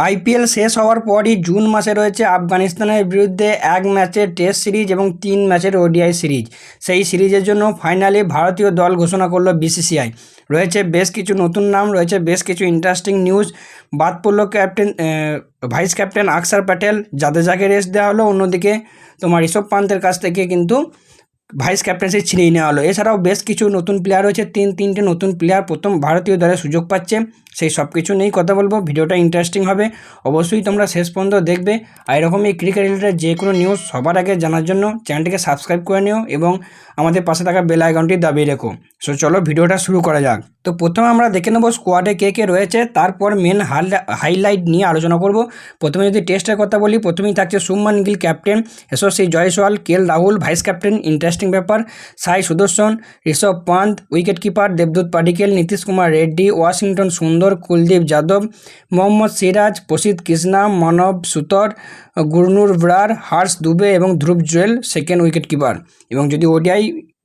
IPL শেষ হওয়ার পরই জুন মাসে রয়েছে আফগানিস্তানের বিরুদ্ধে 1 ম্যাচের টেস্ট সিরিজ এবং 3 ম্যাচের ওডিআই সিরিজ। সেই সিরিজের জন্য ফাইনালি ভারতীয় দল ঘোষণা করলো বিসিসিআই। রয়েছে বেশ কিছু নতুন নাম, রয়েছে বেশ কিছু ইন্টারেস্টিং নিউজ। বাদ পড়লো ভাইস ক্যাপ্টেন আকসার প্যাটেল, জাদেজাকে রেস্ট দেওয়া হলো। অন্যদিকে তোমার ঋষভ পান্তের কাছ থেকে কিন্তু ভাইস ক্যাপ্টেন্সি ছিনিয়ে নেওয়া হলো। এছাড়াও বেশ কিছু নতুন প্লেয়ার রয়েছে, তিনটে নতুন প্লেয়ার প্রথম ভারতীয় দলে সুযোগ পাচ্ছে। সেই সব কিছু নিয়েই কথা বলবো। ভিডিওটা ইন্টারেস্টিং হবে, অবশ্যই তোমরা শেষ পর্যন্ত দেখবে। আর এরকমই ক্রিকেট রিলেটেড যে কোনো নিউজ সবার আগে জানার জন্য চ্যানেলটিকে সাবস্ক্রাইব করে নিও এবং আমাদের পাশে থাকা বেল আইকনটি দাবিয়ে রেখো। সো চলো ভিডিওটা শুরু করা যাক। তো প্রথমে আমরা দেখে নেব স্কোয়াডে কে কে রয়েছে, তারপর মেন হাইলাইট নিয়ে আলোচনা করব। প্রথমে যদি টেস্টের কথা বলি, প্রথমেই থাকছে Shubman Gill captain, Yashasvi Jaiswal, KL Rahul vice captain. Interesting ব্যাপার, সাই সুদর্শন, ঋষভ পান্ত, উইকেট কিপার দেবদূত পাডিক্কেল, নীতিশ কুমার রেড্ডি, ওয়াশিংটন সুন্দর, কুলদীপ যাদব, মোহাম্মদ সিরাজ, প্রসিদ্ধ কৃষ্ণা, মানব সুতর, গুরনুর ব্রার, হার্ষ দুবে এবং ধ্রুব জুয়েল সেকেন্ড উইকেট কিপার। এবং যদি ওডিআই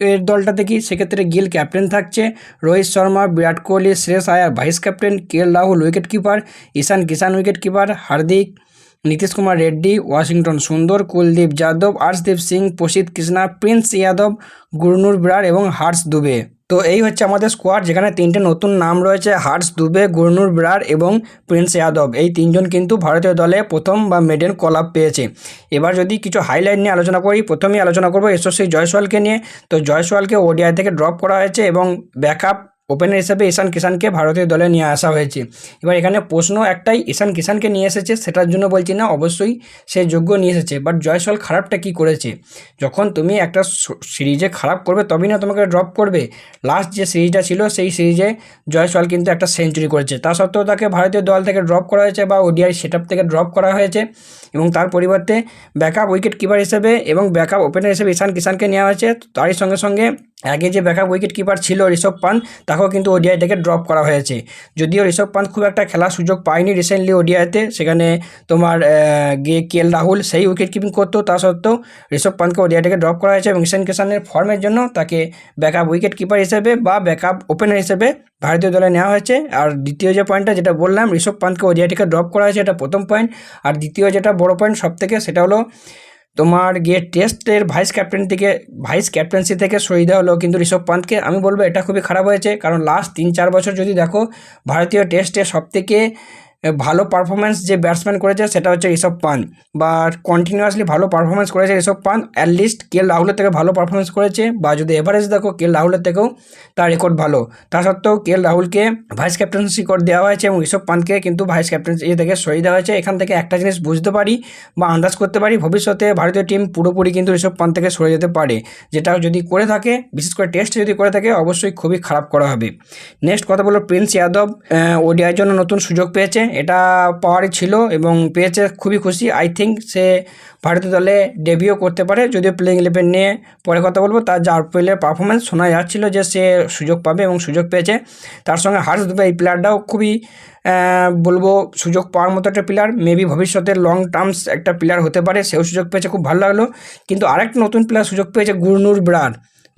এর দলটা দেখি, সেক্ষেত্রে গিল ক্যাপ্টেন থাকছে, Rohit Sharma, Virat Kohli, Shreyas Iyer vice captain, KL Rahul wicket keeper, Ishan Kishan wicket keeper, Hardik, Nitish Kumar Reddy, Washington Sundar, Kuldeep Yadav, Arshdeep Singh, Prasidh Krishna, Prince Yadav, Gurnoor Brar এবং হার্ষ দুবে। তো এই হচ্ছে আমাদের স্কোয়াড, যেখানে তিনটে নতুন নাম রয়েছে, হার্ষ দুবে, গুরনুর ব্রার এবং প্রিন্স ইয়াদব। এই তিনজন কিন্তু ভারতীয় দলে প্রথম বা মেডেন কল আপ পেয়েছে। এবার যদি কিছু হাইলাইট নিয়ে আলোচনা করি, প্রথমেই আলোচনা করবো যশস্বী জয়সওয়ালকে নিয়ে। তো জয়সওয়ালকে ওডিআই থেকে ড্রপ করা হয়েছে এবং ব্যাকআপ ওপেনার হিসেবে ঈশান কিষানকে ভারতীয় দলে নিয়ে আসা হয়েছে। এবার এখানে প্রশ্ন একটাই, ঈশান কিষানকে নিয়ে এসেছে সেটার জন্য বলছি না, অবশ্যই সে যোগ্য নিয়ে এসেছে, বাট জয়সওয়াল খারাপটা কি করেছে? যখন তুমি একটা সিরিজে খারাপ করবে তবেই না তোমাকে ড্রপ করবে। লাস্ট যে সিরিজটা ছিল সেই সিরিজে জয়সওয়াল কিন্তু একটা সেঞ্চুরি করেছে, তা সত্ত্বেও তাকে ভারতীয় দল থেকে ড্রপ করা হয়েছে বা ওডিআই সেটআপ থেকে ড্রপ করা হয়েছে এবং তার পরিবর্তে ব্যাকআপ উইকেট কিপার হিসেবে এবং ব্যাকআপ ওপেনার হিসেবে ঈশান কিষানকে নেওয়া হয়েছে। তারই সঙ্গে সঙ্গে আগে যে ব্যাকআপ উইকেট কিপার ছিল ঋষভ পান্ত, তাকেও কিন্তু ওডিআই থেকে ড্রপ করা হয়েছে। যদিও ঋষভ পান্ত খুব একটা খেলার সুযোগ পায়নি রিসেন্টলি ওডিআইতে, সেখানে তোমার কেএল রাহুল সেই উইকেট কিপিং করতো, তা সত্ত্বেও ঋষভ পান্তকে ওডিআই থেকে ড্রপ করা হয়েছে এবং ঈশান কিষানের ফর্মের জন্য তাকে ব্যাকআপ উইকেট কিপার হিসেবে বা ব্যাকআপ ওপেনার হিসেবে ভারতীয় দলে নেওয়া হয়েছে। আর দ্বিতীয় যে পয়েন্টটা যেটা বললাম, ঋষভ পান্তকে ওডিআই থেকে ড্রপ করা হয়েছে, এটা প্রথম পয়েন্ট। আর দ্বিতীয় যেটা বড় পয়েন্ট সব থেকে, সেটা হলো তোমার টেস্টের ভাইস ক্যাপ্টেন্সি থেকে সরিয়ে দেওয়া হলো কিন্তু ঋষভ পান্তকে। আমি বলবো এটা খুবই খারাপ হয়েছে, কারণ লাস্ট 3-4 বছর যদি দেখো, ভারতীয় টেস্টে সবথেকে ভালো পারফরমেন্স যে ব্যাটসম্যান করেছে সেটা হচ্ছে ঋষভ পান্ত, বা কন্টিনিউয়াসলি ভালো পারফরমেন্স করেছে ঋষভ পান্ত। অ্যাটলিস্ট কেএল রাহুলের থেকে ভালো পারফরমেন্স করেছে, বা যদি এভারেজ দেখো কেএল রাহুলের থেকেও তার রেকর্ড ভালো। তা সত্ত্বেও কেএল রাহুলকে ভাইস ক্যাপ্টেন্সি করে দেওয়া হয়েছে এবং ঋষভ পান্তকে কিন্তু ভাইস ক্যাপ্টেন্সি থেকে সরিয়ে দেওয়া হয়েছে। এখান থেকে একটা জিনিস বুঝতে পারি বা আন্দাজ করতে পারি, ভবিষ্যতে ভারতীয় টিম পুরোপুরি কিন্তু ঋষভ পান্ত থেকে সরে যেতে পারে, যেটা যদি করে থাকে, বিশেষ করে টেস্টে যদি করে থাকে, অবশ্যই খুবই খারাপ করা হবে। নেক্সট কথা বলো প্রিন্স ইয়াদব, ওডিআইয়ের জন্য নতুন সুযোগ পেয়েছে, এটা পাওয়ারই ছিল এবং পেয়েছে, খুবই খুশি। আই থিঙ্ক সে ভারতীয় দলে ডেবিউ করতে পারে, যদিও প্লেইং 11 নিয়ে পরে কথা বলবো। তার যে আরপিএলের পারফরমেন্স শোনা যাচ্ছিল যে সে সুযোগ পাবে এবং সুযোগ পেয়েছে। তার সঙ্গে হার্ষ দুবে, এই প্লেয়ারটাও খুবই বলবো সুযোগ পাওয়ার মতো একটা প্লেয়ার, মেবি ভবিষ্যতে লং টার্মস একটা প্লেয়ার হতে পারে, সেও সুযোগ পেয়েছে, খুব ভালো লাগলো। কিন্তু আরেকটা নতুন প্লেয়ার সুযোগ পেয়েছে, গুরনুর ব্রার,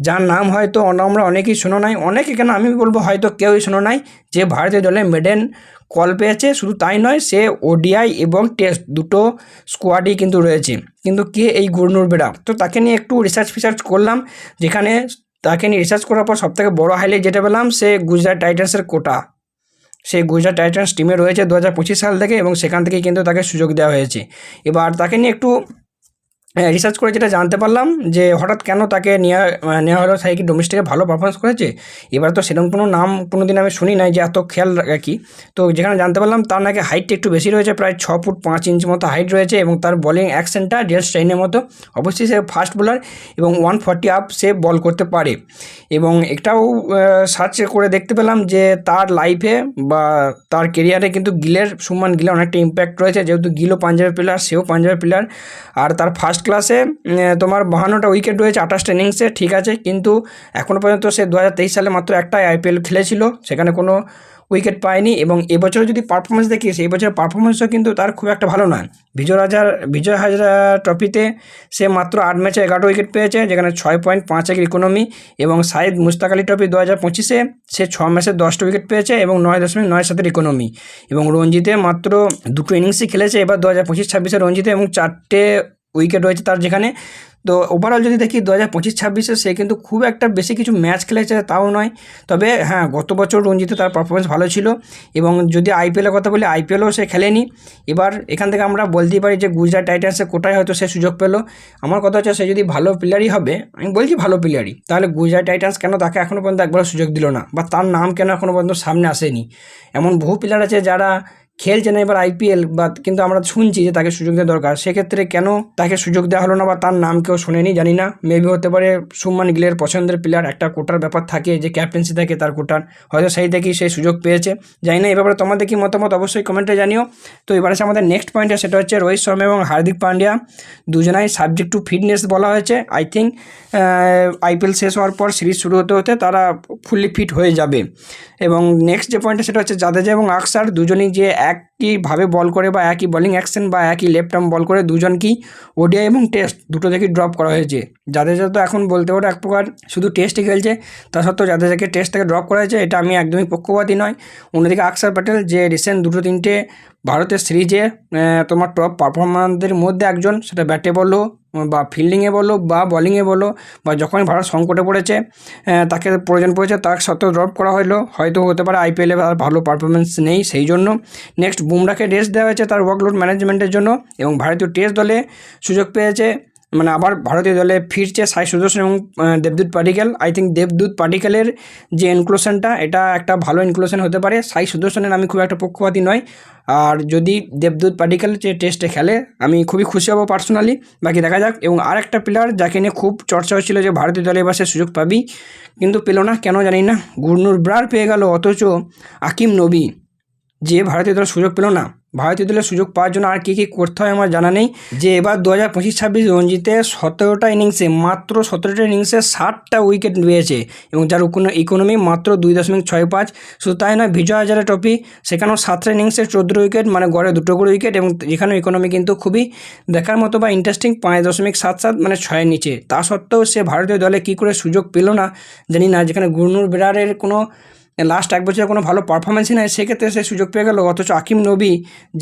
যার নাম হয়তো আমরা অনেকেই শোনো নাই, অনেকে কেন আমি বলবো হয়তো কেউই শোনো নাই, যে ভারতীয় দলে মেডেন কল পেয়েছে। শুধু তাই নয়, সে ওডিআই এবং টেস্ট দুটো স্কোয়াডই কিন্তু রয়েছে। কিন্তু কে এই গুরনুর ব্রার? তো তাকে নিয়ে একটু রিসার্চ করলাম, যেখানে তাকে নিয়ে রিসার্চ করার পর সবথেকে বড় হাইলাইট যেটা পেলাম, সে গুজরাট টাইটান্সের কোটা, সে গুজরাট টাইটান্স টিমে রয়েছে 2025 সাল থেকে এবং সেখান থেকেই কিন্তু তাকে সুযোগ দেওয়া হয়েছে। এবার তাকে নিয়ে একটু রিসার্চ করে যেটা জানতে পারলাম যে হঠাৎ কেন তাকে নেওয়া হলো, সে কি ডোমেস্টিকে ভালো পারফরমেন্স করেছে। এবার তো সেরকম কোনো নাম কোনো দিন আমি শুনি নাই যে এত খেয়াল রাখি। তো যেখানে জানতে পারলাম তার নাকি হাইটটা একটু বেশি রয়েছে, প্রায় 6 ফুট 5 ইঞ্চি মতো হাইট রয়েছে এবং তার বলিং অ্যাকশনটা ডেল স্টেইনের মতো। অবশ্যই সে ফাস্ট বোলার এবং 140 আপ সে বল করতে পারে। এবং এটাও সার্চ করে দেখতে পেলাম যে তার লাইফে বা তার কেরিয়ারে কিন্তু শুভমান গিলের অনেকটা ইম্প্যাক্ট রয়েছে, যেহেতু গিলও পাঞ্জাবের প্লেয়ার, সেও পাঞ্জাবের প্লেয়ার। আর তার ফার্স্ট ক্লাসে তোমার 52টা উইকেট রয়েছে 28টা ইনিংসে, ঠিক আছে, কিন্তু এখনও পর্যন্ত সে 2023 সালে মাত্র একটাই আইপিএল খেলেছিল, সেখানে কোনো উইকেট পায়নি। এবং এবছরে যদি পারফরমেন্স দেখি, সেই বছরের পারফরমেন্সও কিন্তু তার খুব একটা ভালো নয়। বিজয় হাজারা ট্রফিতে সে মাত্র 8 ম্যাচে 11 উইকেট পেয়েছে, যেখানে 6.51 ইকোনমি। এবং সাইদ মুস্তাক আলী ট্রফি 2025-এ সে 6 ম্যাচে 10টা উইকেট পেয়েছে এবং 9.97 ইকোনমি। এবং রঞ্জিতে মাত্র 2টো ইনিংসই খেলেছে এবার 2025-26 রঞ্জিতে, এবং 4টে উইকেট রয়েছে তার যেখানে। তো ওভারঅল যদি দেখি 2025-26-এ সে কিন্তু খুব একটা বেশি কিছু ম্যাচ খেলেছে তাও নয়। তবে হ্যাঁ, গত বছর রঞ্জিতে তার পারফরমেন্স ভালো ছিল। এবং যদি আইপিএলের কথা বলি, আইপিএলও সে খেলেনি। এবার এখান থেকে আমরা বলতেই পারি যে গুজরাট টাইটান্সের কোটায় হয়তো সে সুযোগ পেল। আমার কথা হচ্ছে, সে যদি ভালো প্লেয়ারই হবে, আমি বলছি ভালো প্লেয়ারই, তাহলে গুজরাট টাইটান্স কেন তাকে এখনও পর্যন্ত একবারও সুযোগ দিল না, বা তার নাম কেন এখনও পর্যন্ত সামনে আসেনি? এমন বহু প্লেয়ার আছে যারা খেলছে না এবার আইপিএল, বা কিন্তু আমরা শুনছি যে তাকে সুযোগ দেওয়া দরকার। সেক্ষেত্রে কেন তাকে সুযোগ দেওয়া হলো না, বা তার নাম কেউ শোনেনি, জানি না। মেবি হতে পারে শুভমান গিলের পছন্দের প্লেয়ার, একটা কোটার ব্যাপার থাকে, যে ক্যাপ্টেন্সি থাকে তার কোটার, হয়তো সেই থেকেই সেই সুযোগ পেয়েছে, জানি না। এ ব্যাপারে তোমাদের কি মতামত অবশ্যই কমেন্টে জানিও। তো এবার আছে আমাদের নেক্সট পয়েন্টে, সেটা হচ্ছে রোহিত শর্মা এবং হার্দিক পান্ডিয়া দুজনাই সাবজেক্ট টু ফিটনেস বলা হয়েছে। আই থিঙ্ক আইপিএল শেষ হওয়ার পর সিরিজ শুরু হতে হতে তারা ফুললি ফিট হয়ে যাবে। এবং নেক্সট যে পয়েন্টটা, সেটা হচ্ছে জাদেজা এবং আকসার দুজনেই যে একইভাবে বল করে, বা একই বলিং অ্যাকশন, বা একই লেফট আর্ম বল করে, দুজনকেই ওডিআই এবং টেস্ট দুটো থেকেই ড্রপ করা হয়েছে। জাদেজা তো এখন বলতে পারো এক প্রকার শুধু টেস্টে খেলছে, তা সত্ত্বেও জাদেজাকে টেস্ট থেকে ড্রপ করা হয়েছে, এটা আমি একদমই পক্ষপাতী নয়। অন্যদিকে আকসার প্যাটেল, যে রিসেন্ট 2-3টে ভারতের সিরিজে তোমার টপ পারফরমারদের মধ্যে একজন, সেটা ব্যাটে বলো বা ফিল্ডিংয়ে বলো বা বলিংয়ে বলো, বা যখনই ভারত সংকটে পড়েছে তাকে প্রয়োজন পড়েছে, তার সত্ত্বেও ড্রপ করা হলো। হয়তো হতে পারে আইপিএলে আর ভালো পারফরমেন্স নেই সেই জন্য। নেক্সট বুমরাকে রেস্ট দেওয়া হয়েছে তার ওয়ার্কলোড ম্যানেজমেন্টের জন্য। এবং ভারতীয় টেস্ট দলে সুযোগ পেয়েছে, মানে আবার ভারতীয় দলে ফিরছে সাই সুদর্শন এবং দেবদূত পাডিক্কেল। আই থিঙ্ক দেবদূত পাডিক্কেলের যে ইনক্লুশনটা, এটা একটা ভালো ইনক্লুশন হতে পারে। সাই সুদর্শনের আমি খুব একটা পক্ষপাতী নয়। আর যদি দেবদূত পাডিক্কেল যে টেস্টে খেলে, আমি খুবই খুশি হব পার্সোনালি। বাকি দেখা যাক। এবং আরেকটা প্লেয়ার যাকে নিয়ে খুব চর্চা হচ্ছিল যে ভারতীয় দলে এবার সে সুযোগ পাবি, কিন্তু পেল না, কেন জানি না। গুরনুর ব্রার পেয়ে গেল, অথচ আকিম নবী যে ভারতীয় দলের সুযোগ পেল না। ভারতীয় দলের সুযোগ পাওয়ার জন্য আর কী কী করতে হয় আমার জানা নেই। যে এবার 2025-26 রঞ্জিতে 17টা ইনিংসে মাত্র 17টা ইনিংসে 60টা উইকেট নিয়েছে, এবং যার ইকোনমি মাত্র 2.65। শুধু তাই নয়, বিজয় হাজারা ট্রফি সেখানেও 7টা ইনিংসে 14 উইকেট, মানে গড়ে 2টো করে উইকেট, এবং এখানেও ইকোনমি কিন্তু খুবই দেখার মতো বা ইন্টারেস্টিং, 5.77, মানে 6-এর নিচে। তা সত্ত্বেও সে ভারতীয় দলে কী করে সুযোগ পেল না জানি না। যেখানে গুরনুর ব্রারের কোনো লাস্ট এক বছরে কোনো ভালো পারফরমেন্সই নেই, সেক্ষেত্রে সে সুযোগ পেয়ে গেল। অথচ আকিম নবী,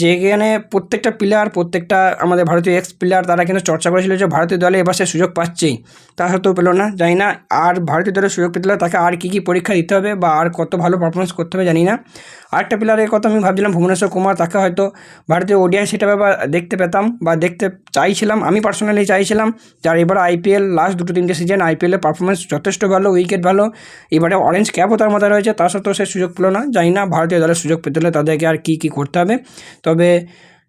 যেখানে প্রত্যেকটা প্লেয়ার, প্রত্যেকটা আমাদের ভারতীয় এক্স প্লেয়ার, তারা কিন্তু চর্চা করেছিল যে ভারতীয় দলে এবার সে সুযোগ পাচ্ছেই, তা সত্ত্বেও পেল না, জানি না। আর ভারতীয় দলে সুযোগ পেতে হলে তাকে আর কী কী পরীক্ষা দিতে হবে, বা আর কত ভালো পারফরমেন্স করতে হবে জানি না। আরেকটা প্লেয়ারের কথা আমি ভাবছিলাম, ভুবনেশ্বর কুমার, তাকে হয়তো ভারতীয় ওডিআই সেটা ব্যাপার দেখতে পেতাম, বা দেখতে চাইছিলাম, আমি পার্সোনালি চাইছিলাম। যার এবার আইপিএল লাস্ট 2-3টে সিজন আইপিএলে পারফরমেন্স যথেষ্ট ভালো, উইকেট ভালো, এবারে অরেঞ্জ ক্যাপও তার মাথায় রয়েছে, তা সত্ত্বেও সে সুযোগ পেল না, জানি না। ভারতীয় দলের সুযোগ পেতে হলে তাদেরকে আর কী কী করতে হবে। তবে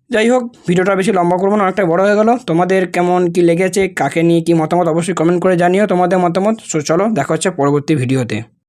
যাই হোক, ভিডিওটা বেশি লম্বা করবো না, অনেকটা বড় হয়ে গেল। তোমাদের কেমন কি লেগেছে, কাকে নিয়ে কী মতামত, অবশ্যই কমেন্ট করে জানিও তোমাদের মতামত। চলো দেখা হচ্ছে পরবর্তী ভিডিওতে।